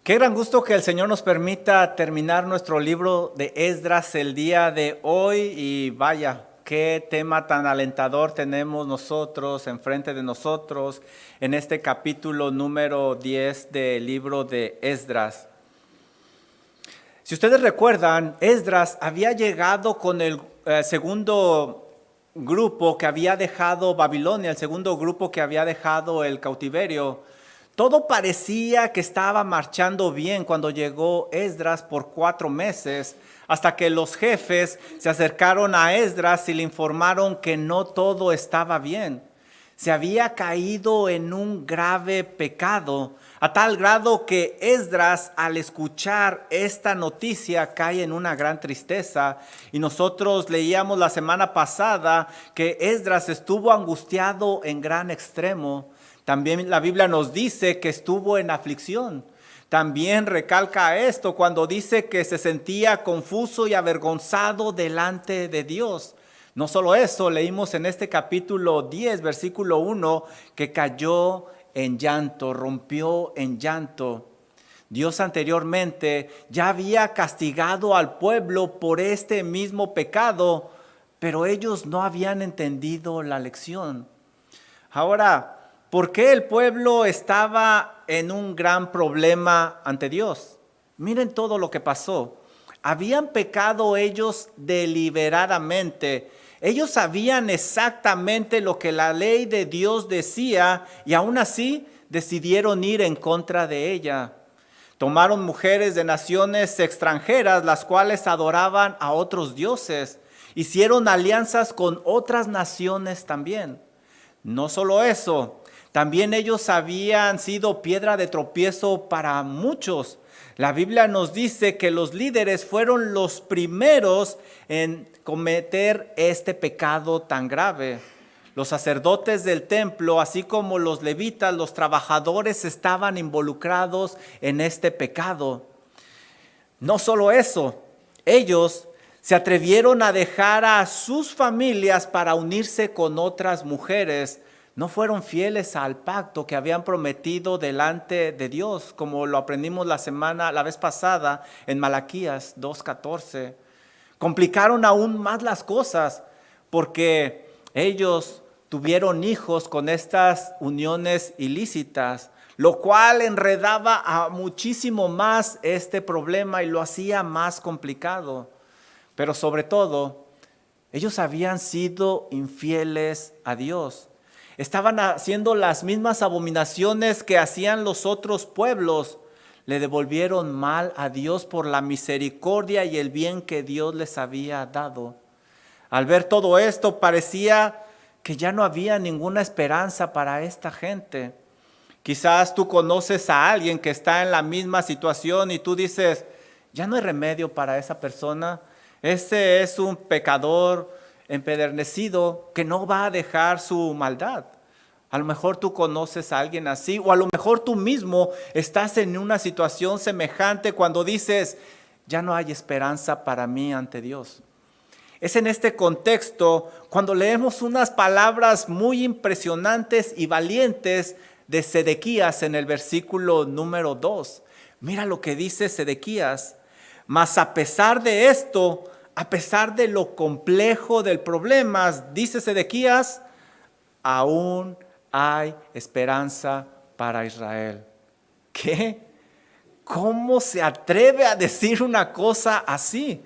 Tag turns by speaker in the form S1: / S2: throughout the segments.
S1: Qué gran gusto que el Señor nos permita terminar nuestro libro de Esdras el día de hoy y vaya, qué tema tan alentador tenemos nosotros enfrente de nosotros en este capítulo número 10 del libro de Esdras. Si ustedes recuerdan, Esdras había llegado con el segundo grupo que había dejado Babilonia, el segundo grupo que había dejado el cautiverio. Todo parecía que estaba marchando bien cuando llegó Esdras por 4 meses, hasta que los jefes se acercaron a Esdras y le informaron que no todo estaba bien. Se había caído en un grave pecado, a tal grado que Esdras, al escuchar esta noticia, cae en una gran tristeza. Y nosotros leíamos la semana pasada que Esdras estuvo angustiado en gran extremo. También la Biblia nos dice que estuvo en aflicción. También recalca esto cuando dice que se sentía confuso y avergonzado delante de Dios. No solo eso, leímos en este capítulo 10, versículo 1, que cayó en llanto, rompió en llanto. Dios anteriormente ya había castigado al pueblo por este mismo pecado, pero ellos no habían entendido la lección. Ahora, ¿por qué el pueblo estaba en un gran problema ante Dios? Miren todo lo que pasó. Habían pecado ellos deliberadamente. Ellos sabían exactamente lo que la ley de Dios decía y aún así decidieron ir en contra de ella. Tomaron mujeres de naciones extranjeras, las cuales adoraban a otros dioses. Hicieron alianzas con otras naciones también. No solo eso, también ellos habían sido piedra de tropiezo para muchos. La Biblia nos dice que los líderes fueron los primeros en cometer este pecado tan grave. Los sacerdotes del templo, así como los levitas, los trabajadores, estaban involucrados en este pecado. No solo eso, ellos se atrevieron a dejar a sus familias para unirse con otras mujeres. No fueron fieles al pacto que habían prometido delante de Dios, como lo aprendimos la vez pasada en Malaquías 2:14. Complicaron aún más las cosas porque ellos tuvieron hijos con estas uniones ilícitas, lo cual enredaba a muchísimo más este problema y lo hacía más complicado. Pero sobre todo, ellos habían sido infieles a Dios. Estaban haciendo las mismas abominaciones que hacían los otros pueblos. Le devolvieron mal a Dios por la misericordia y el bien que Dios les había dado. Al ver todo esto, parecía que ya no había ninguna esperanza para esta gente. Quizás tú conoces a alguien que está en la misma situación y tú dices, ya no hay remedio para esa persona. Ese es un pecador empedernecido que no va a dejar su maldad. A lo mejor tú conoces a alguien así, o a lo mejor tú mismo estás en una situación semejante cuando dices, ya no hay esperanza para mí ante Dios. Es en este contexto cuando leemos unas palabras muy impresionantes y valientes de Sedequías en el versículo número 2. Mira lo que dice Sedequías. Mas a pesar de esto, a pesar de lo complejo del problema, dice Sedequías, aún hay esperanza para Israel. ¿Qué? ¿Cómo se atreve a decir una cosa así?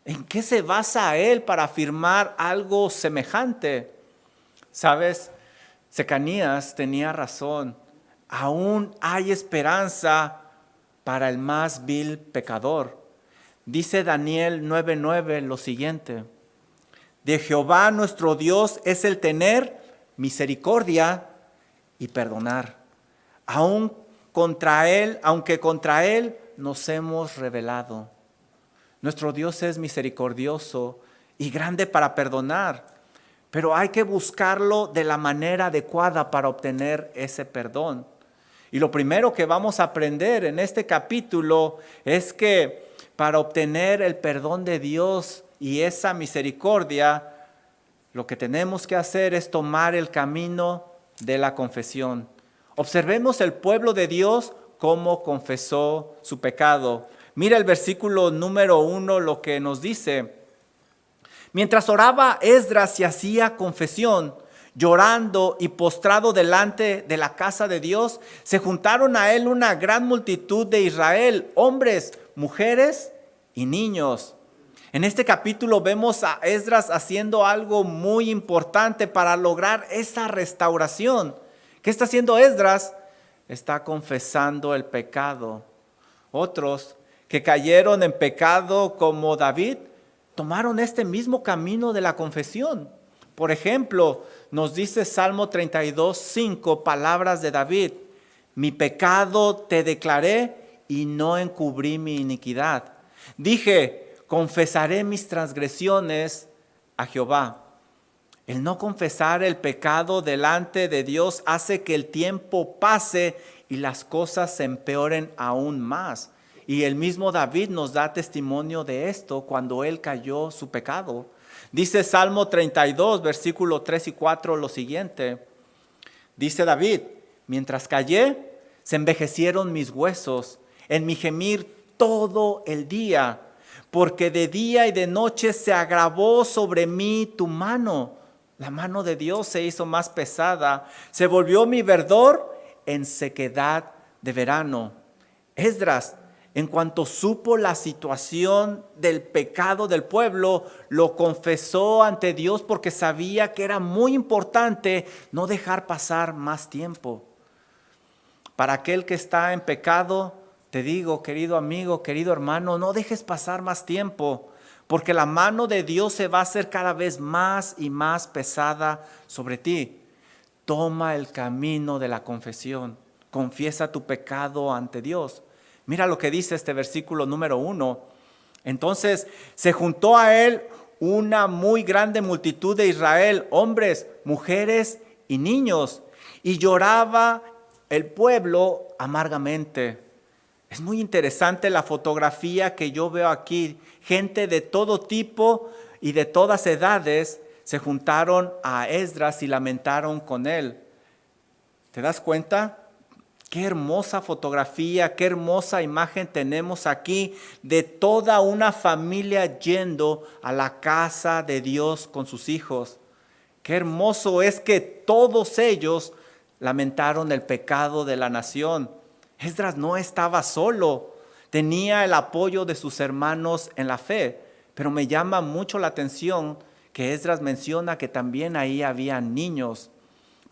S1: ¿En qué se basa él para afirmar algo semejante? ¿Sabes? Secanías tenía razón. Aún hay esperanza para el más vil pecador. Dice Daniel 9:9 lo siguiente: de Jehová nuestro Dios es el tener misericordia y perdonar, aunque contra él nos hemos rebelado. Nuestro Dios es misericordioso y grande para perdonar, pero hay que buscarlo de la manera adecuada para obtener ese perdón. Y lo primero que vamos a aprender en este capítulo es que para obtener el perdón de Dios y esa misericordia, lo que tenemos que hacer es tomar el camino de la confesión. Observemos el pueblo de Dios cómo confesó su pecado. Mira el versículo número 1, lo que nos dice. Mientras oraba, Esdras y hacía confesión, llorando y postrado delante de la casa de Dios, se juntaron a él una gran multitud de Israel, hombres, mujeres y niños. En este capítulo vemos a Esdras haciendo algo muy importante para lograr esa restauración. ¿Qué está haciendo Esdras? Está confesando el pecado. Otros que cayeron en pecado como David, tomaron este mismo camino de la confesión. Por ejemplo, nos dice Salmo 32:5, palabras de David: mi pecado te declaré y no encubrí mi iniquidad. Dije, confesaré mis transgresiones a Jehová. El no confesar el pecado delante de Dios hace que el tiempo pase y las cosas se empeoren aún más. Y el mismo David nos da testimonio de esto cuando él cayó su pecado. Dice Salmo 32, versículo 3 y 4 lo siguiente. Dice David: mientras callé, se envejecieron mis huesos, en mi gemir todo el día, porque de día y de noche se agravó sobre mí tu mano. La mano de Dios se hizo más pesada, se volvió mi verdor en sequedad de verano. Esdras, en cuanto supo la situación del pecado del pueblo, lo confesó ante Dios porque sabía que era muy importante no dejar pasar más tiempo. Para aquel que está en pecado, te digo, querido amigo, querido hermano, no dejes pasar más tiempo, porque la mano de Dios se va a hacer cada vez más y más pesada sobre ti. Toma el camino de la confesión, confiesa tu pecado ante Dios. Mira lo que dice este versículo número 1. Entonces se juntó a él una muy grande multitud de Israel, hombres, mujeres y niños, y lloraba el pueblo amargamente. Es muy interesante la fotografía que yo veo aquí. Gente de todo tipo y de todas edades se juntaron a Esdras y lamentaron con él. ¿Te das cuenta? Qué hermosa fotografía, qué hermosa imagen tenemos aquí de toda una familia yendo a la casa de Dios con sus hijos. Qué hermoso es que todos ellos lamentaron el pecado de la nación. Esdras no estaba solo, tenía el apoyo de sus hermanos en la fe, pero me llama mucho la atención que Esdras menciona que también ahí había niños.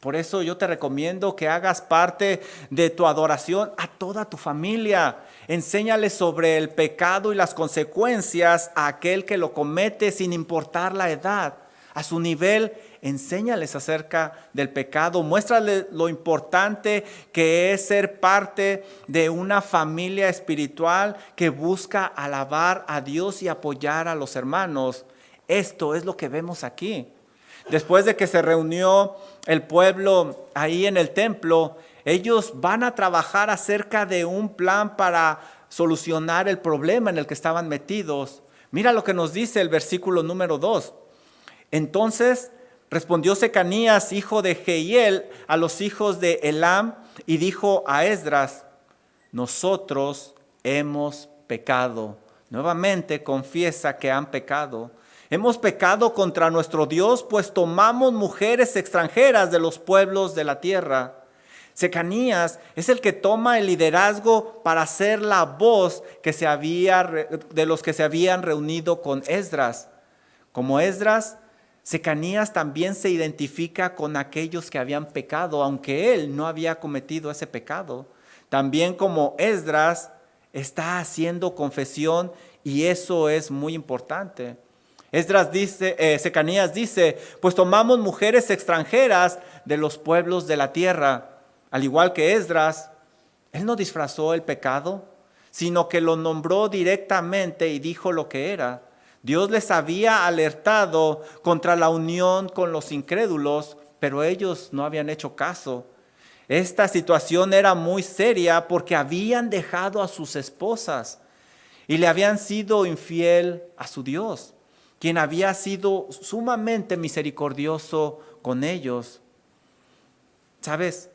S1: Por eso yo te recomiendo que hagas parte de tu adoración a toda tu familia. Enséñales sobre el pecado y las consecuencias a aquel que lo comete sin importar la edad. A su nivel, enséñales acerca del pecado. Muéstrales lo importante que es ser parte de una familia espiritual que busca alabar a Dios y apoyar a los hermanos. Esto es lo que vemos aquí. Después de que se reunió el pueblo ahí en el templo, ellos van a trabajar acerca de un plan para solucionar el problema en el que estaban metidos. Mira lo que nos dice el versículo número 2. Entonces respondió Secanías, hijo de Jehiel, a los hijos de Elam y dijo a Esdras: nosotros hemos pecado. Nuevamente confiesa que han pecado. Hemos pecado contra nuestro Dios, pues tomamos mujeres extranjeras de los pueblos de la tierra. Secanías es el que toma el liderazgo para ser la voz de los que se habían reunido con Esdras. Como Esdras, Secanías también se identifica con aquellos que habían pecado, aunque él no había cometido ese pecado. También como Esdras está haciendo confesión y eso es muy importante. Secanías dice, pues tomamos mujeres extranjeras de los pueblos de la tierra. Al igual que Esdras, él no disfrazó el pecado, sino que lo nombró directamente y dijo lo que era. Dios les había alertado contra la unión con los incrédulos, pero ellos no habían hecho caso. Esta situación era muy seria porque habían dejado a sus esposas y le habían sido infiel a su Dios, quien había sido sumamente misericordioso con ellos. ¿Sabes?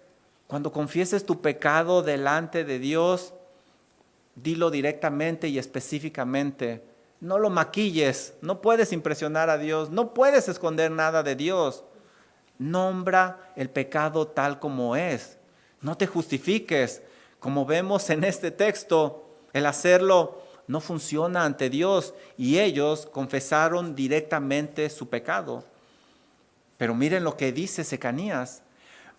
S1: Cuando confieses tu pecado delante de Dios, dilo directamente y específicamente. No lo maquilles, no puedes impresionar a Dios, no puedes esconder nada de Dios. Nombra el pecado tal como es. No te justifiques. Como vemos en este texto, el hacerlo no funciona ante Dios y ellos confesaron directamente su pecado. Pero miren lo que dice Secanías.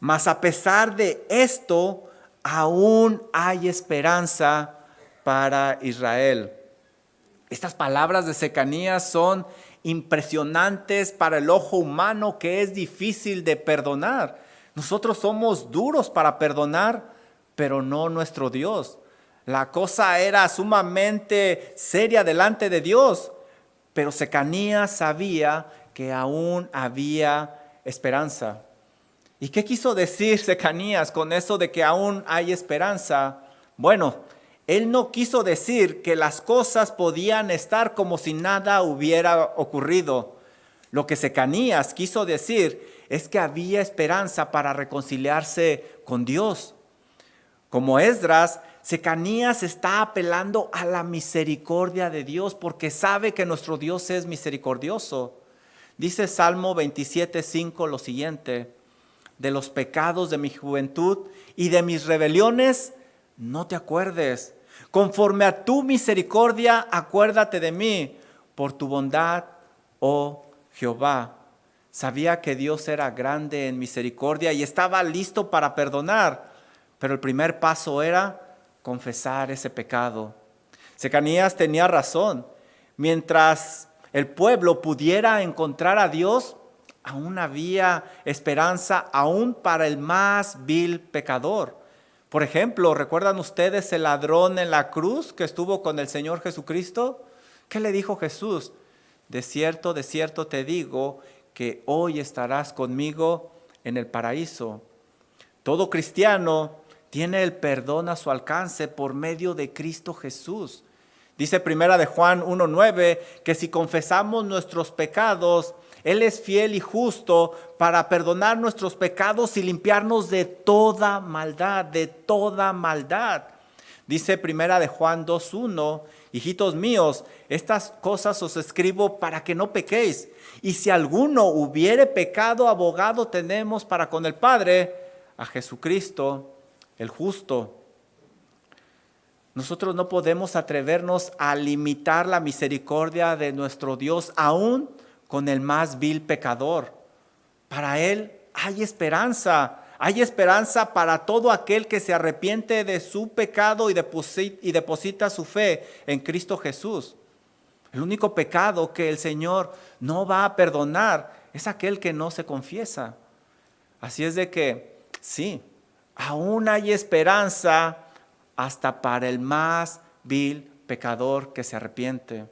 S1: Mas a pesar de esto, aún hay esperanza para Israel. Estas palabras de Secanías son impresionantes para el ojo humano, que es difícil de perdonar. Nosotros somos duros para perdonar, pero no nuestro Dios. La cosa era sumamente seria delante de Dios, pero Secanías sabía que aún había esperanza. ¿Y qué quiso decir Secanías con eso de que aún hay esperanza? Bueno, él no quiso decir que las cosas podían estar como si nada hubiera ocurrido. Lo que Secanías quiso decir es que había esperanza para reconciliarse con Dios. Como Esdras, Secanías está apelando a la misericordia de Dios porque sabe que nuestro Dios es misericordioso. Dice Salmo 27:5 lo siguiente: de los pecados de mi juventud y de mis rebeliones no te acuerdes. Conforme a tu misericordia, acuérdate de mí por tu bondad, oh Jehová. Sabía que Dios era grande en misericordia y estaba listo para perdonar, pero el primer paso era confesar ese pecado. Secanías tenía razón. Mientras el pueblo pudiera encontrar a Dios, aún había esperanza, aún para el más vil pecador. Por ejemplo, ¿recuerdan ustedes el ladrón en la cruz que estuvo con el Señor Jesucristo? ¿Qué le dijo Jesús? De cierto te digo que hoy estarás conmigo en el paraíso. Todo cristiano tiene el perdón a su alcance por medio de Cristo Jesús. Dice Primera de Juan 1:9 que si confesamos nuestros pecados, Él es fiel y justo para perdonar nuestros pecados y limpiarnos de toda maldad, de toda maldad. Dice Primera de Juan 2:1, hijitos míos, estas cosas os escribo para que no pequéis. Y si alguno hubiere pecado, abogado tenemos para con el Padre, a Jesucristo, el justo. Nosotros no podemos atrevernos a limitar la misericordia de nuestro Dios aún con el más vil pecador. Para Él hay esperanza. Hay esperanza para todo aquel que se arrepiente de su pecado y deposita su fe en Cristo Jesús. El único pecado que el Señor no va a perdonar es aquel que no se confiesa. Así es de que, sí, aún hay esperanza hasta para el más vil pecador que se arrepiente.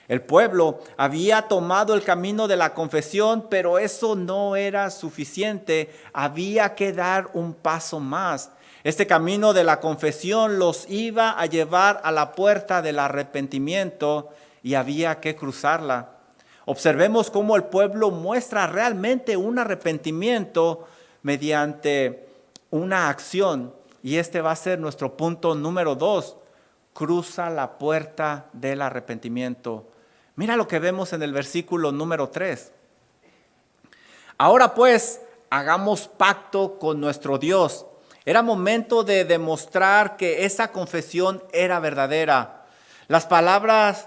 S1: El pueblo había tomado el camino de la confesión, pero eso no era suficiente. Había que dar un paso más. Este camino de la confesión los iba a llevar a la puerta del arrepentimiento y había que cruzarla. Observemos cómo el pueblo muestra realmente un arrepentimiento mediante una acción. Y este va a ser nuestro punto número 2. Cruza la puerta del arrepentimiento. Mira lo que vemos en el versículo número 3. Ahora pues, hagamos pacto con nuestro Dios. Era momento de demostrar que esa confesión era verdadera. Las palabras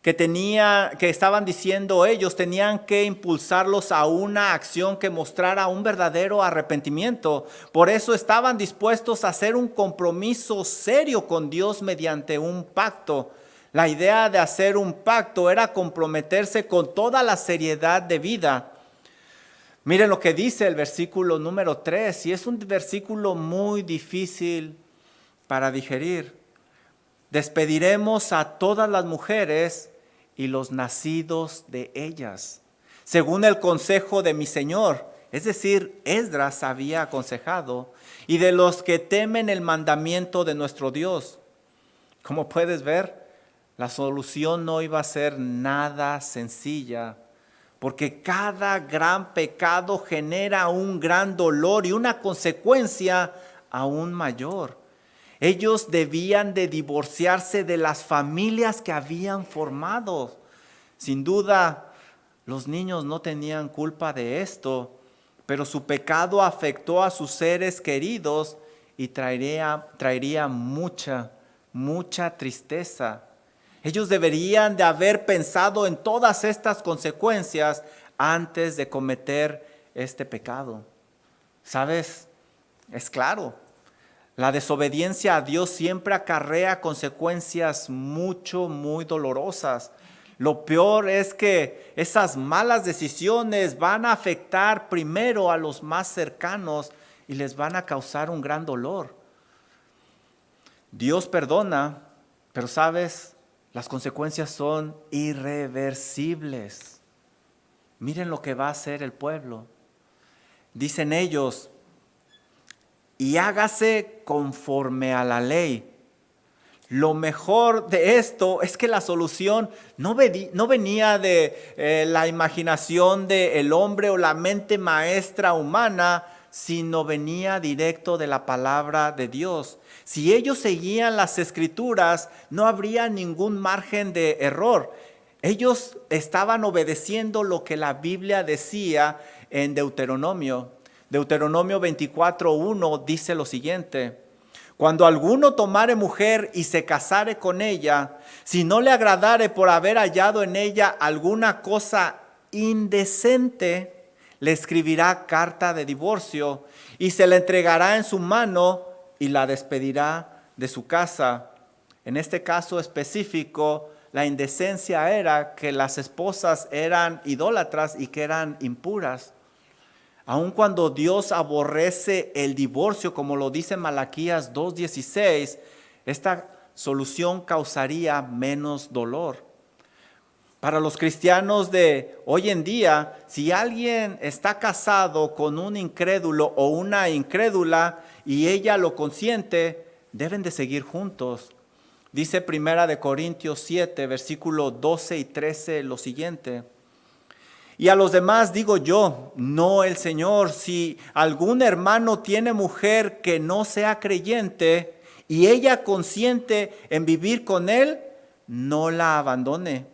S1: que estaban diciendo ellos tenían que impulsarlos a una acción que mostrara un verdadero arrepentimiento. Por eso estaban dispuestos a hacer un compromiso serio con Dios mediante un pacto. La idea de hacer un pacto era comprometerse con toda la seriedad de vida. Miren lo que dice el versículo número 3, y es un versículo muy difícil para digerir. Despediremos a todas las mujeres y los nacidos de ellas, según el consejo de mi Señor. Es decir, Esdras había aconsejado, y de los que temen el mandamiento de nuestro Dios. Como puedes ver, la solución no iba a ser nada sencilla, porque cada gran pecado genera un gran dolor y una consecuencia aún mayor. Ellos debían de divorciarse de las familias que habían formado. Sin duda, los niños no tenían culpa de esto, pero su pecado afectó a sus seres queridos y traería mucha tristeza. Ellos deberían de haber pensado en todas estas consecuencias antes de cometer este pecado. ¿Sabes? Es claro, la desobediencia a Dios siempre acarrea consecuencias muy dolorosas. Lo peor es que esas malas decisiones van a afectar primero a los más cercanos y les van a causar un gran dolor. Dios perdona, pero ¿sabes? Las consecuencias son irreversibles. Miren lo que va a hacer el pueblo. Dicen ellos, y hágase conforme a la ley. Lo mejor de esto es que la solución no venía de la imaginación del hombre o la mente maestra humana, sino venía directo de la palabra de Dios. Si ellos seguían las escrituras, no habría ningún margen de error. Ellos estaban obedeciendo lo que la Biblia decía en Deuteronomio. Deuteronomio 24:1 dice lo siguiente: cuando alguno tomare mujer y se casare con ella, si no le agradare por haber hallado en ella alguna cosa indecente, le escribirá carta de divorcio y se la entregará en su mano y la despedirá de su casa. En este caso específico, la indecencia era que las esposas eran idólatras y que eran impuras. Aun cuando Dios aborrece el divorcio, como lo dice Malaquías 2:16, esta solución causaría menos dolor. Para los cristianos de hoy en día, si alguien está casado con un incrédulo o una incrédula y ella lo consiente, deben de seguir juntos. Dice 1 Corintios 7, versículos 12 y 13 lo siguiente: y a los demás digo yo, no el Señor, si algún hermano tiene mujer que no sea creyente y ella consiente en vivir con él, no la abandone.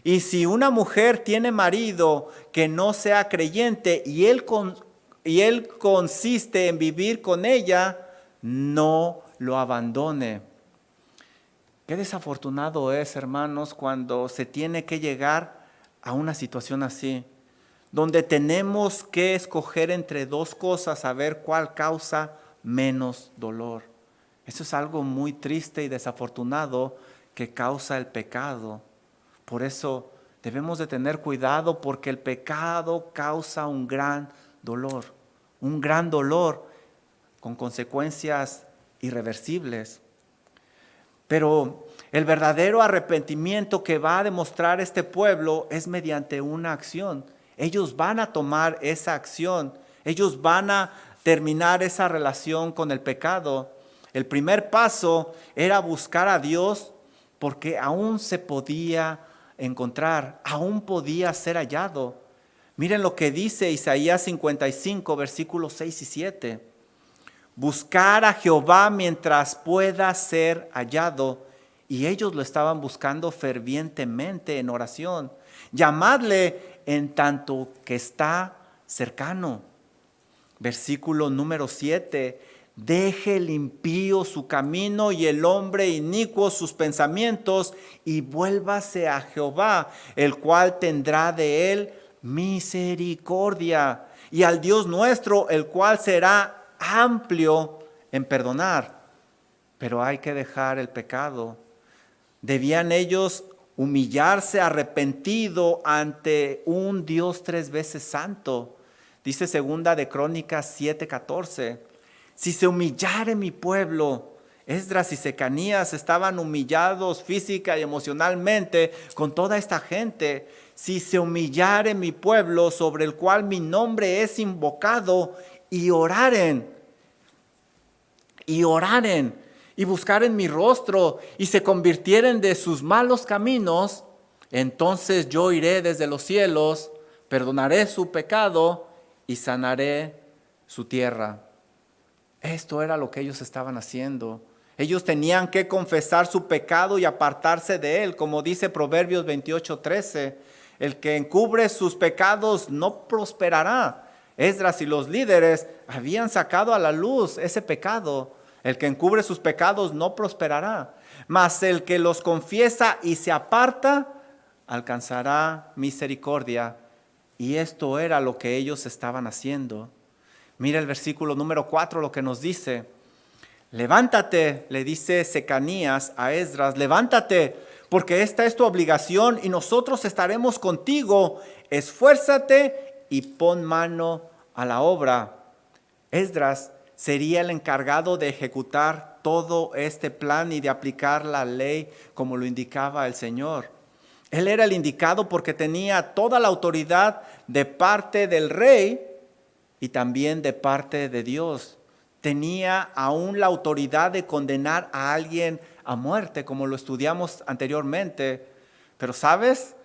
S1: Y si una mujer tiene marido que no sea creyente y él consiste en vivir con ella, no lo abandone. Qué desafortunado es, hermanos, cuando se tiene que llegar a una situación así, donde tenemos que escoger entre dos cosas a ver cuál causa menos dolor. Eso es algo muy triste y desafortunado que causa el pecado. Por eso debemos de tener cuidado, porque el pecado causa un gran dolor con consecuencias irreversibles. Pero el verdadero arrepentimiento que va a demostrar este pueblo es mediante una acción. Ellos van a tomar esa acción, ellos van a terminar esa relación con el pecado. El primer paso era buscar a Dios, porque aún se podía encontrar, aún podía ser hallado. Miren lo que dice Isaías 55, versículos 6 y 7. Buscar a Jehová mientras pueda ser hallado. Y ellos lo estaban buscando fervientemente en oración. Llamadle en tanto que está cercano. Versículo número 7. Deje el impío su camino y el hombre inicuo sus pensamientos, y vuélvase a Jehová, el cual tendrá de él misericordia, y al Dios nuestro, el cual será amplio en perdonar. Pero hay que dejar el pecado. Debían ellos humillarse arrepentido ante un Dios 3 veces santo. Dice segunda de Crónicas 7:14. Si se humillare mi pueblo, Esdras y Secanías estaban humillados física y emocionalmente con toda esta gente. Si se humillare mi pueblo, sobre el cual mi nombre es invocado, y oraren y buscaren mi rostro y se convirtieren de sus malos caminos, entonces yo iré desde los cielos, perdonaré su pecado y sanaré su tierra. Esto era lo que ellos estaban haciendo. Ellos tenían que confesar su pecado y apartarse de él, como dice Proverbios 28:13. El que encubre sus pecados no prosperará. Esdras y los líderes habían sacado a la luz ese pecado. El que encubre sus pecados no prosperará, mas el que los confiesa y se aparta alcanzará misericordia. Y esto era lo que ellos estaban haciendo. Mira el versículo número 4, lo que nos dice. Levántate, le dice Secanías a Esdras, levántate, porque esta es tu obligación y nosotros estaremos contigo. Esfuérzate y pon mano a la obra. Esdras sería el encargado de ejecutar todo este plan y de aplicar la ley como lo indicaba el Señor. Él era el indicado porque tenía toda la autoridad de parte del rey y también de parte de Dios. Tenía aún la autoridad de condenar a alguien a muerte, como lo estudiamos anteriormente. Pero ¿sabes?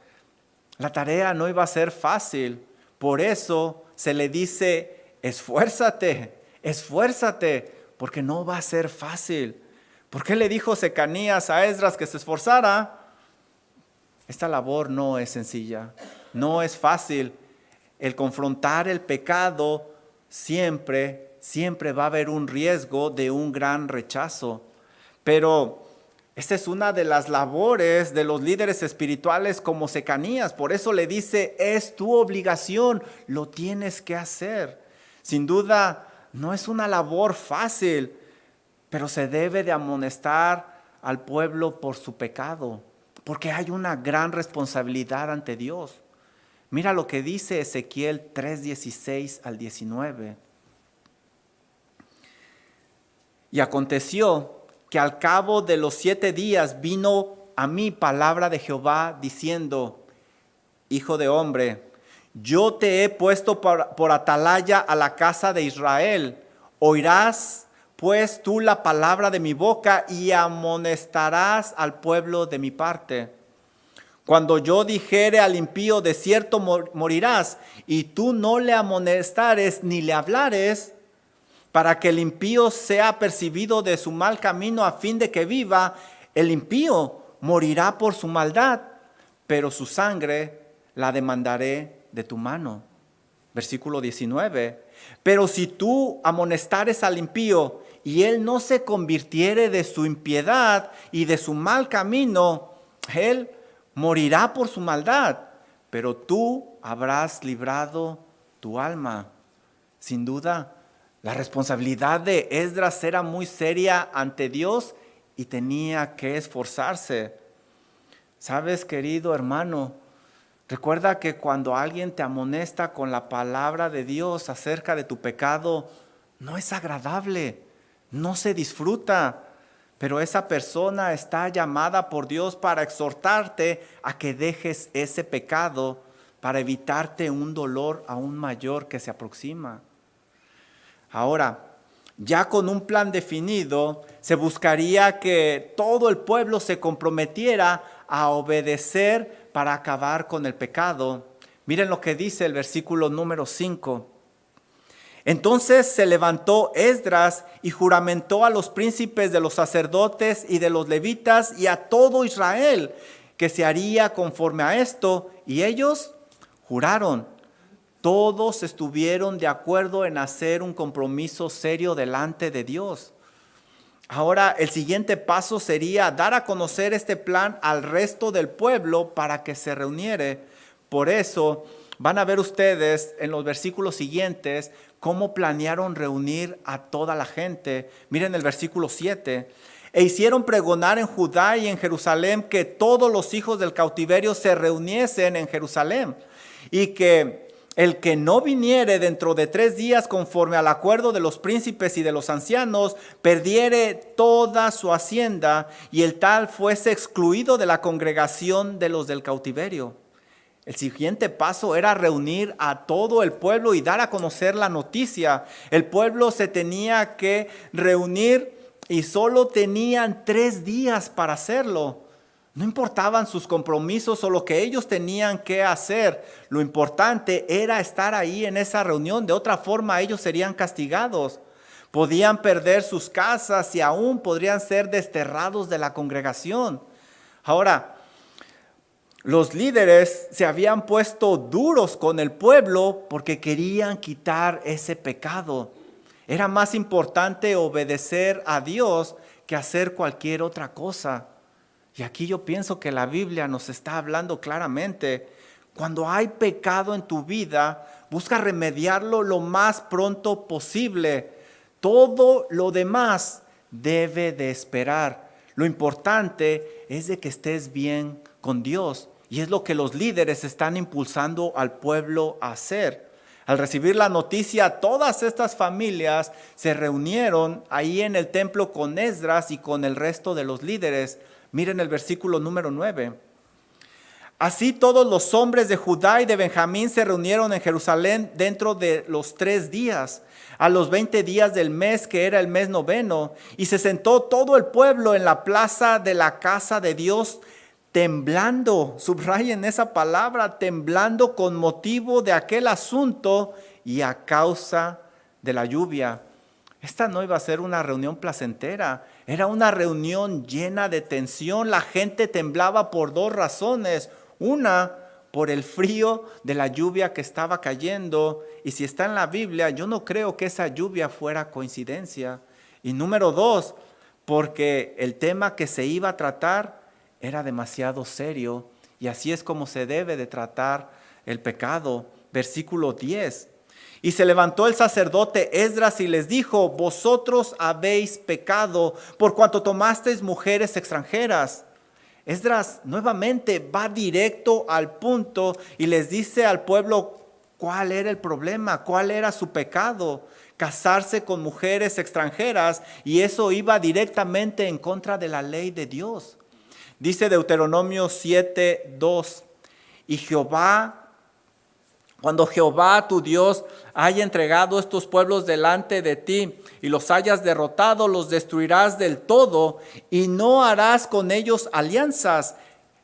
S1: La tarea no iba a ser fácil. Por eso se le dice, esfuérzate, porque no va a ser fácil. ¿Por qué le dijo Secanías a Esdras que se esforzara? Esta labor no es sencilla, no es fácil. El confrontar el pecado siempre va a haber un riesgo de un gran rechazo. Pero esta es una de las labores de los líderes espirituales como Secanías. Por eso le dice, es tu obligación, lo tienes que hacer. Sin duda, no es una labor fácil, pero se debe de amonestar al pueblo por su pecado, porque hay una gran responsabilidad ante Dios. Mira lo que dice Ezequiel 3:16 al 19. Y aconteció que al cabo de los 7 días vino a mí palabra de Jehová diciendo, hijo de hombre, yo te he puesto por atalaya a la casa de Israel. Oirás pues tú la palabra de mi boca y amonestarás al pueblo de mi parte. Cuando yo dijere al impío, de cierto morirás, y tú no le amonestares ni le hablares, para que el impío sea apercibido de su mal camino a fin de que viva, el impío morirá por su maldad, pero su sangre la demandaré de tu mano. Versículo 19. Pero si tú amonestares al impío y él no se convirtiere de su impiedad y de su mal camino, él morirá por su maldad, pero tú habrás librado tu alma. Sin duda, la responsabilidad de Esdras era muy seria ante Dios y tenía que esforzarse. ¿Sabes, querido hermano? Recuerda que cuando alguien te amonesta con la palabra de Dios acerca de tu pecado, no es agradable, no se disfruta, pero esa persona está llamada por Dios para exhortarte a que dejes ese pecado para evitarte un dolor aún mayor que se aproxima. Ahora, ya con un plan definido, se buscaría que todo el pueblo se comprometiera a obedecer para acabar con el pecado. Miren lo que dice el versículo número 5. Entonces se levantó Esdras y juramentó a los príncipes de los sacerdotes y de los levitas y a todo Israel que se haría conforme a esto, y ellos juraron. Todos estuvieron de acuerdo en hacer un compromiso serio delante de Dios. Ahora, el siguiente paso sería dar a conocer este plan al resto del pueblo para que se reuniere. Por eso van a ver ustedes en los versículos siguientes cómo planearon reunir a toda la gente. Miren el versículo 7. E hicieron pregonar en Judá y en Jerusalén que todos los hijos del cautiverio se reuniesen en Jerusalén, y que el que no viniere dentro de 3 días conforme al acuerdo de los príncipes y de los ancianos, perdiere toda su hacienda, y el tal fuese excluido de la congregación de los del cautiverio. El siguiente paso era reunir a todo el pueblo y dar a conocer la noticia. El pueblo se tenía que reunir y solo tenían 3 días para hacerlo. No importaban sus compromisos o lo que ellos tenían que hacer. Lo importante era estar ahí en esa reunión. De otra forma, ellos serían castigados. Podían perder sus casas y aún podrían ser desterrados de la congregación. Ahora, los líderes se habían puesto duros con el pueblo porque querían quitar ese pecado. Era más importante obedecer a Dios que hacer cualquier otra cosa. Y aquí yo pienso que la Biblia nos está hablando claramente. Cuando hay pecado en tu vida, busca remediarlo lo más pronto posible. Todo lo demás debe de esperar. Lo importante es de que estés bien con Dios. Y es lo que los líderes están impulsando al pueblo a hacer. Al recibir la noticia, todas estas familias se reunieron ahí en el templo con Esdras y con el resto de los líderes. Miren el versículo número 9. Así todos los hombres de Judá y de Benjamín se reunieron en Jerusalén dentro de los 3 días, a los 20 días del mes, que era el mes noveno, y se sentó todo el pueblo en la plaza de la casa de Dios, temblando, subrayen esa palabra, temblando con motivo de aquel asunto y a causa de la lluvia. Esta no iba a ser una reunión placentera, era una reunión llena de tensión. La gente temblaba por 2 razones. Una, por el frío de la lluvia que estaba cayendo. Y si está en la Biblia, yo no creo que esa lluvia fuera coincidencia. Y número 2, porque el tema que se iba a tratar era demasiado serio. Y así es como se debe de tratar el pecado. Versículo 10. Y se levantó el sacerdote Esdras y les dijo: vosotros habéis pecado por cuanto tomasteis mujeres extranjeras. Esdras nuevamente va directo al punto y les dice al pueblo cuál era el problema, cuál era su pecado: casarse con mujeres extranjeras, y eso iba directamente en contra de la ley de Dios. Dice Deuteronomio 7:2, y cuando Jehová tu Dios haya entregado estos pueblos delante de ti y los hayas derrotado, los destruirás del todo y no harás con ellos alianzas.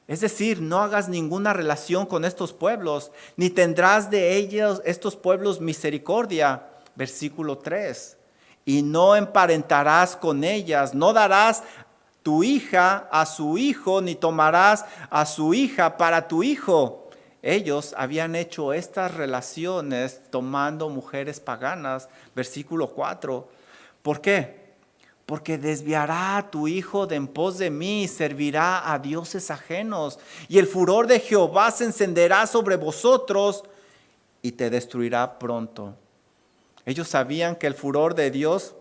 S1: Es decir, no hagas ninguna relación con estos pueblos, ni tendrás de ellos, estos pueblos, misericordia. Versículo 3. Y no emparentarás con ellas, no darás tu hija a su hijo, ni tomarás a su hija para tu hijo. Ellos habían hecho estas relaciones tomando mujeres paganas. Versículo 4. ¿Por qué? Porque desviará a tu hijo de en pos de mí y servirá a dioses ajenos. Y el furor de Jehová se encenderá sobre vosotros y te destruirá pronto. Ellos sabían que el furor de Dios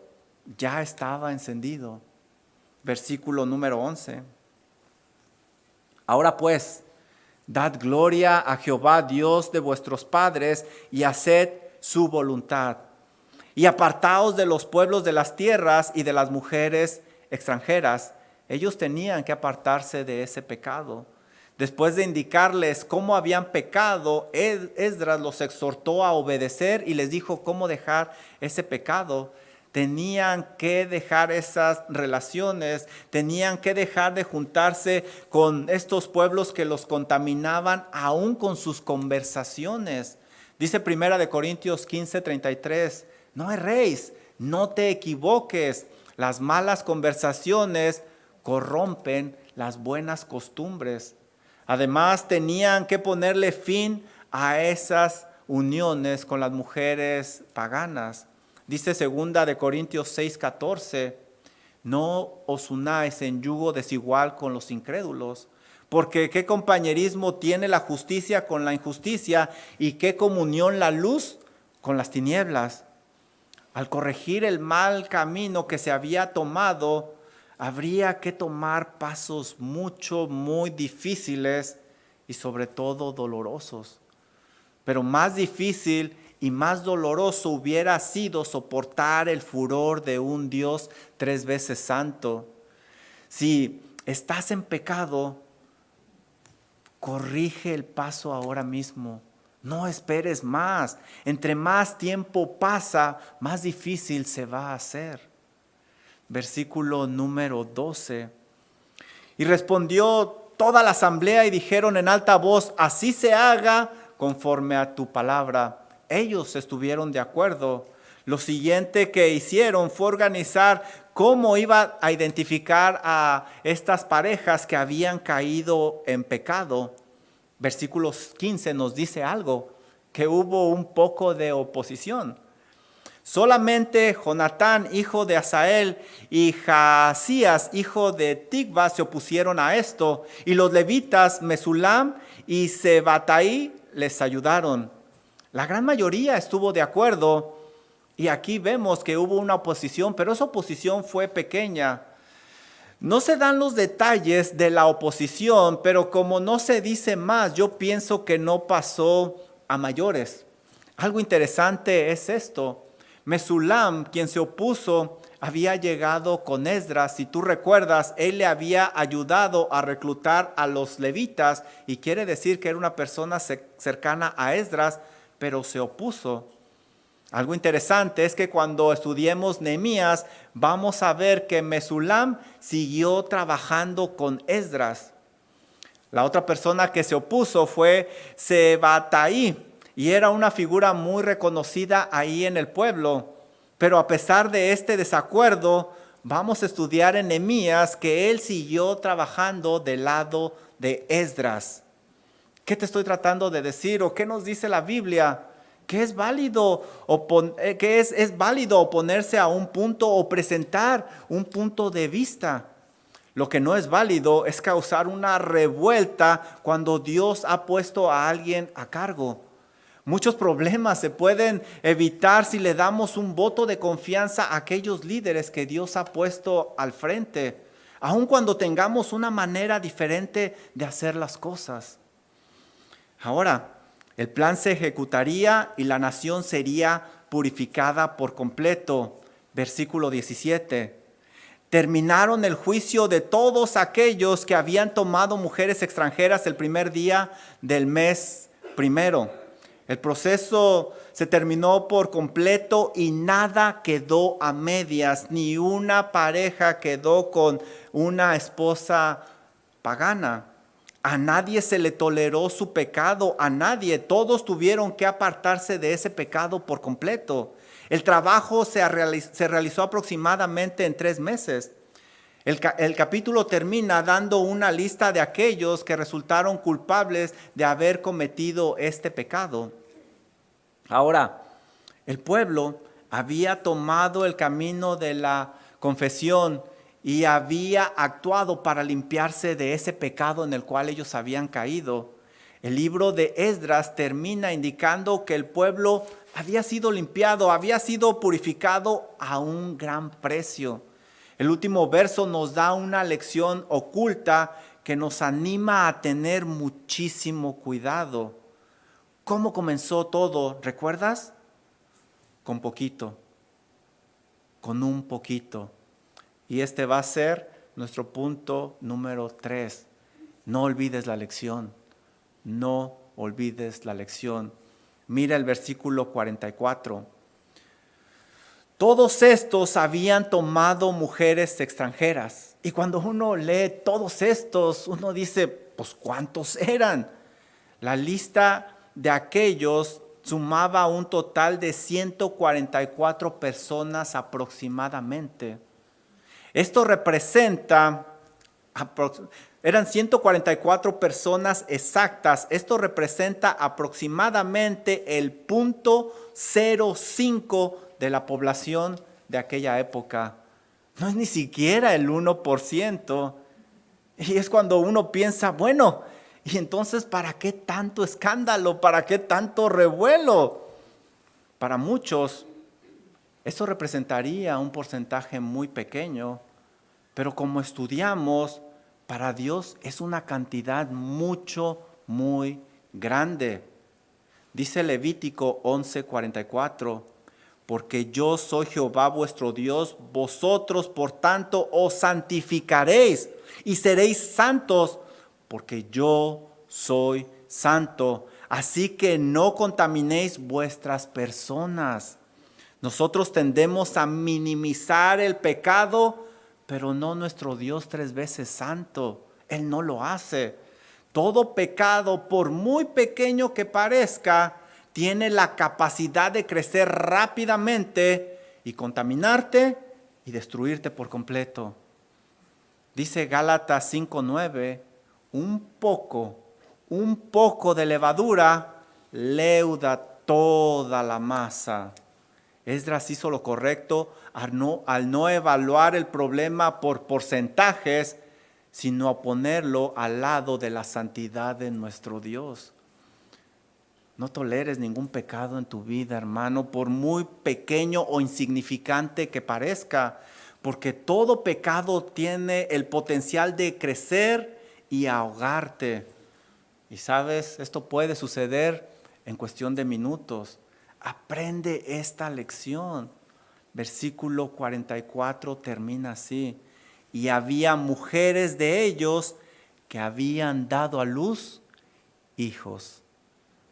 S1: ya estaba encendido. Versículo número 11. Ahora pues, dad gloria a Jehová Dios de vuestros padres y haced su voluntad. Y apartaos de los pueblos de las tierras y de las mujeres extranjeras. Ellos tenían que apartarse de ese pecado. Después de indicarles cómo habían pecado, Esdras los exhortó a obedecer y les dijo cómo dejar ese pecado. Tenían que dejar esas relaciones, tenían que dejar de juntarse con estos pueblos que los contaminaban aún con sus conversaciones. Dice 1 Corintios 15:33, no erréis, no te equivoques, las malas conversaciones corrompen las buenas costumbres. Además, tenían que ponerle fin a esas uniones con las mujeres paganas. Dice 2 Corintios 6:14, no os unáis en yugo desigual con los incrédulos, porque qué compañerismo tiene la justicia con la injusticia y qué comunión la luz con las tinieblas. Al corregir el mal camino que se había tomado, habría que tomar pasos muy difíciles y sobre todo dolorosos. Pero más difícil y más doloroso hubiera sido soportar el furor de un Dios 3 veces santo. Si estás en pecado, corrige el paso ahora mismo. No esperes más. Entre más tiempo pasa, más difícil se va a hacer. Versículo número 12. Y respondió toda la asamblea y dijeron en alta voz: así se haga conforme a tu palabra. Ellos estuvieron de acuerdo. Lo siguiente que hicieron fue organizar cómo iba a identificar a estas parejas que habían caído en pecado. Versículos 15 nos dice algo, que hubo un poco de oposición. Solamente Jonatán, hijo de Asael, y Jaasías, hijo de Ticva, se opusieron a esto, y los levitas Mesulam y Sebataí les ayudaron. La gran mayoría estuvo de acuerdo, y aquí vemos que hubo una oposición, pero esa oposición fue pequeña. No se dan los detalles de la oposición, pero como no se dice más, yo pienso que no pasó a mayores. Algo interesante es esto. Mesulam, quien se opuso, había llegado con Esdras. Si tú recuerdas, él le había ayudado a reclutar a los levitas y quiere decir que era una persona cercana a Esdras, pero se opuso. Algo interesante es que cuando estudiemos Nehemías, vamos a ver que Mesulam siguió trabajando con Esdras. La otra persona que se opuso fue Sebataí, y era una figura muy reconocida ahí en el pueblo. Pero a pesar de este desacuerdo, vamos a estudiar en Nehemías que él siguió trabajando del lado de Esdras. ¿Qué te estoy tratando de decir o qué nos dice la Biblia? Que es válido oponerse a un punto o presentar un punto de vista. Lo que no es válido es causar una revuelta cuando Dios ha puesto a alguien a cargo. Muchos problemas se pueden evitar si le damos un voto de confianza a aquellos líderes que Dios ha puesto al frente, aun cuando tengamos una manera diferente de hacer las cosas. Ahora, el plan se ejecutaría y la nación sería purificada por completo. Versículo 17. Terminaron el juicio de todos aquellos que habían tomado mujeres extranjeras el primer día del mes primero. El proceso se terminó por completo y nada quedó a medias, ni una pareja quedó con una esposa pagana. A nadie se le toleró su pecado, a nadie. Todos tuvieron que apartarse de ese pecado por completo. El trabajo se realizó aproximadamente en 3 meses. El capítulo termina dando una lista de aquellos que resultaron culpables de haber cometido este pecado. Ahora, el pueblo había tomado el camino de la confesión y había actuado para limpiarse de ese pecado en el cual ellos habían caído. El libro de Esdras termina indicando que el pueblo había sido limpiado, había sido purificado a un gran precio. El último verso nos da una lección oculta que nos anima a tener muchísimo cuidado. ¿Cómo comenzó todo? ¿Recuerdas? Con poquito, con un poquito. Y este va a ser nuestro punto número 3. No olvides la lección, no olvides la lección. Mira el versículo 44. Todos estos habían tomado mujeres extranjeras. Y cuando uno lee todos estos, uno dice, pues ¿cuántos eran? La lista de aquellos sumaba un total de 144 personas aproximadamente. Esto representa, eran 144 personas exactas. Esto representa aproximadamente el 0.05 de la población de aquella época. No es ni siquiera el 1%. Y es cuando uno piensa, bueno, y entonces ¿para qué tanto escándalo? ¿Para qué tanto revuelo? Para muchos, eso representaría un porcentaje muy pequeño, pero como estudiamos, para Dios es una cantidad muy grande. Dice Levítico 11:44, porque yo soy Jehová vuestro Dios, vosotros por tanto os santificaréis y seréis santos, porque yo soy santo. Así que no contaminéis vuestras personas. Nosotros tendemos a minimizar el pecado, pero no nuestro Dios 3 veces santo. Él no lo hace. Todo pecado, por muy pequeño que parezca, tiene la capacidad de crecer rápidamente y contaminarte y destruirte por completo. Dice Gálatas 5:9, un poco de levadura leuda toda la masa. Esdras hizo lo correcto al no evaluar el problema por porcentajes, sino a ponerlo al lado de la santidad de nuestro Dios. No toleres ningún pecado en tu vida, hermano, por muy pequeño o insignificante que parezca, porque todo pecado tiene el potencial de crecer y ahogarte. Y sabes, esto puede suceder en cuestión de minutos. Aprende esta lección. Versículo 44 termina así. Y había mujeres de ellos que habían dado a luz hijos.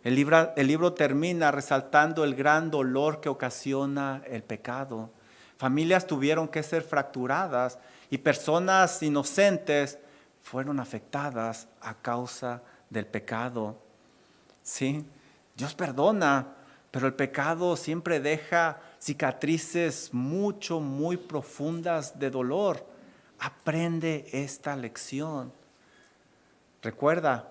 S1: El libro termina resaltando el gran dolor que ocasiona el pecado. Familias tuvieron que ser fracturadas y personas inocentes fueron afectadas a causa del pecado. Sí, Dios perdona, pero el pecado siempre deja cicatrices muy profundas de dolor. Aprende esta lección. Recuerda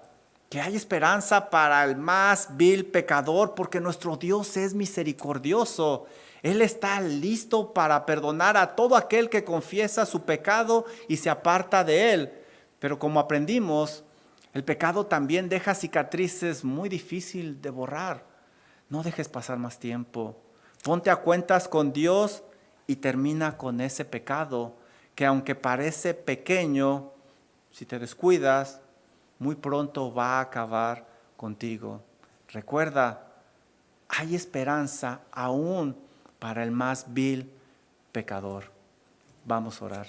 S1: que hay esperanza para el más vil pecador porque nuestro Dios es misericordioso. Él está listo para perdonar a todo aquel que confiesa su pecado y se aparta de él. Pero como aprendimos, el pecado también deja cicatrices muy difíciles de borrar. No dejes pasar más tiempo. Ponte a cuentas con Dios y termina con ese pecado que aunque parece pequeño, si te descuidas, muy pronto va a acabar contigo. Recuerda, hay esperanza aún para el más vil pecador. Vamos a orar.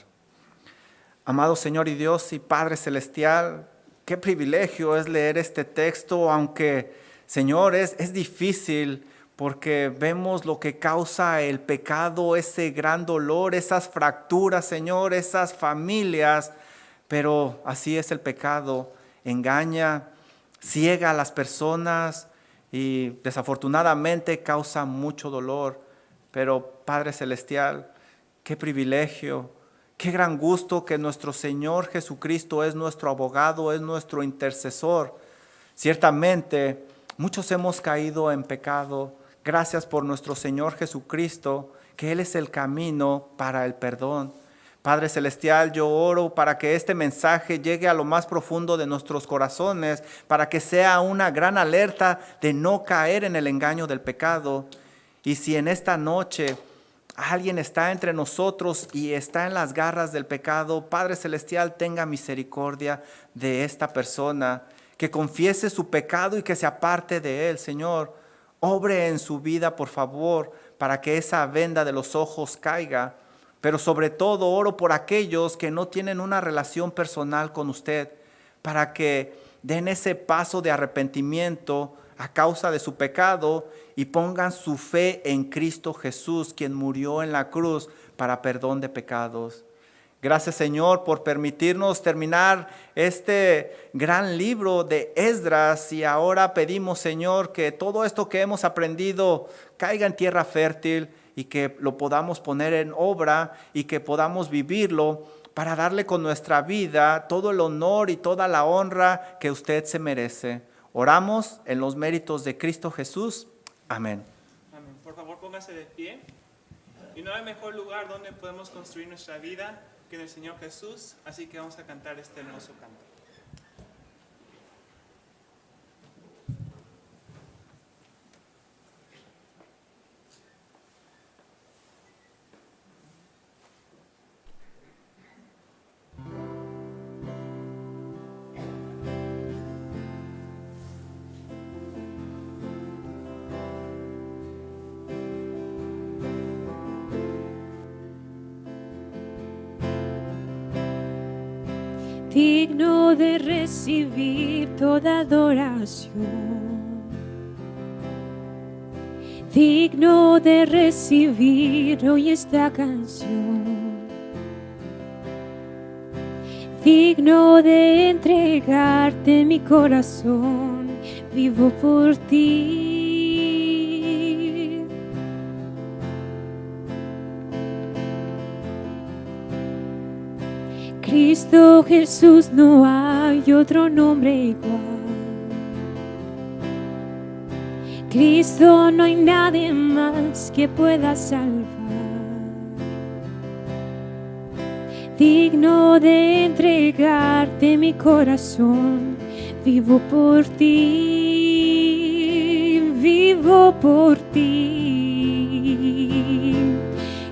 S1: Amado Señor y Dios y Padre Celestial, qué privilegio es leer este texto, aunque, Señor, es difícil porque vemos lo que causa el pecado, ese gran dolor, esas fracturas, Señor, esas familias, pero así es el pecado. Engaña, ciega a las personas y desafortunadamente causa mucho dolor. Pero Padre Celestial, qué privilegio, qué gran gusto que nuestro Señor Jesucristo es nuestro abogado, es nuestro intercesor. Ciertamente, muchos hemos caído en pecado. Gracias por nuestro Señor Jesucristo, que Él es el camino para el perdón. Padre Celestial, yo oro para que este mensaje llegue a lo más profundo de nuestros corazones, para que sea una gran alerta de no caer en el engaño del pecado. Y si en esta noche alguien está entre nosotros y está en las garras del pecado, Padre Celestial, tenga misericordia de esta persona, que confiese su pecado y que se aparte de él, Señor. Obre en su vida, por favor, para que esa venda de los ojos caiga. Pero sobre todo oro por aquellos que no tienen una relación personal con usted, para que den ese paso de arrepentimiento a causa de su pecado y pongan su fe en Cristo Jesús, quien murió en la cruz para perdón de pecados. Gracias, Señor, por permitirnos terminar este gran libro de Esdras, y ahora pedimos, Señor, que todo esto que hemos aprendido caiga en tierra fértil y que lo podamos poner en obra y que podamos vivirlo para darle con nuestra vida todo el honor y toda la honra que usted se merece. Oramos en los méritos de Cristo Jesús. Amén.
S2: Amén. Por favor, póngase de pie. Y no hay mejor lugar donde podemos construir nuestra vida que en el Señor Jesús, así que vamos a cantar este hermoso canto.
S3: Digno de recibir toda adoración, digno de recibir hoy esta canción, digno de entregarte mi corazón, vivo por ti. Cristo Jesús, no hay otro nombre igual. Cristo, no hay nadie más que pueda salvar. Digno de entregarte mi corazón, vivo por ti, vivo por ti.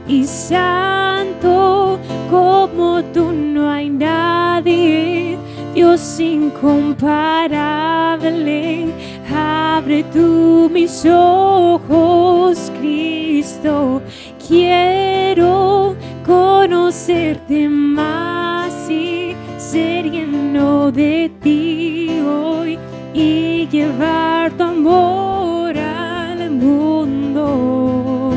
S3: Y santo como tú no hay nadie, Dios incomparable. Abre tú mis ojos, Cristo, quiero conocerte más y ser lleno de ti hoy y llevar tu amor al mundo.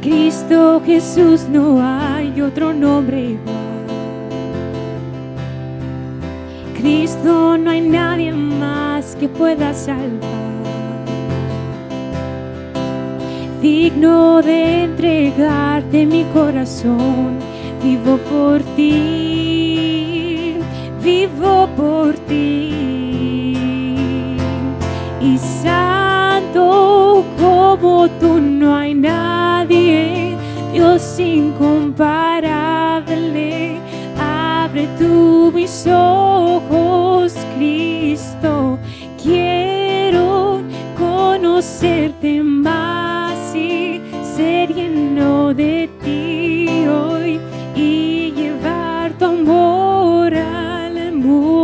S3: Cristo Jesús, no hay otro nombre igual. Cristo, no hay nadie más que pueda salvar. Digno de entregarte mi corazón, vivo por ti, vivo por ti. Y santo como tú no hay nadie, Dios incomparable. Abre tú mis ojos, Cristo, quiero conocerte más y ser lleno de ti hoy y llevar tu amor al mundo.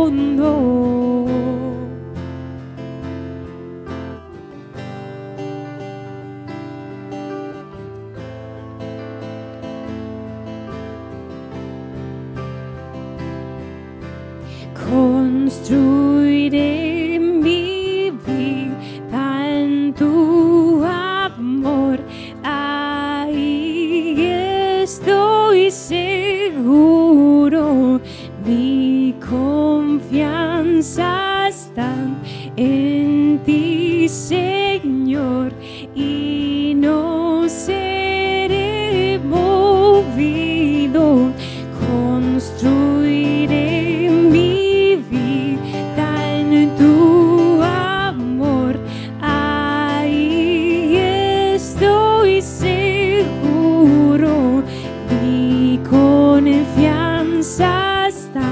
S3: Construiré mi vida en tu amor, ahí estoy seguro. Mi confianza está en ti, Señor, y no seré movido. Construiré mi vida en tu amor, ahí estoy seguro. Mi confianza está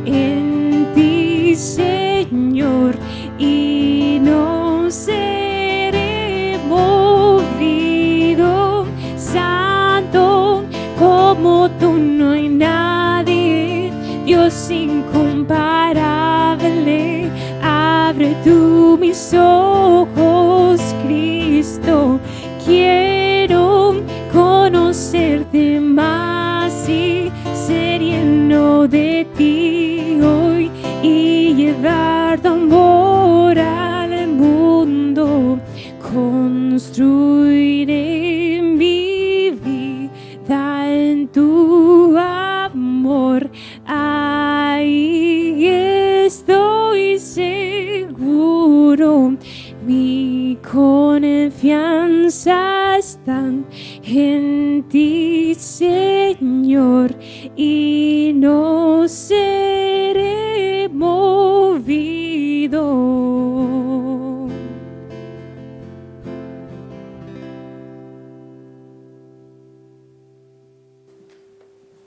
S3: en ti, Señor, y no seré movido. Santo como tú no hay nadie, Dios incomparable. Abre tú mis ojos, Cristo, quiero conocerte más y ser lleno de ti hoy y llevar tu amor al mundo. Construiré mi vida en tu amor, ahí estoy seguro. Mi confianza está en ti, Señor, y no seré movido.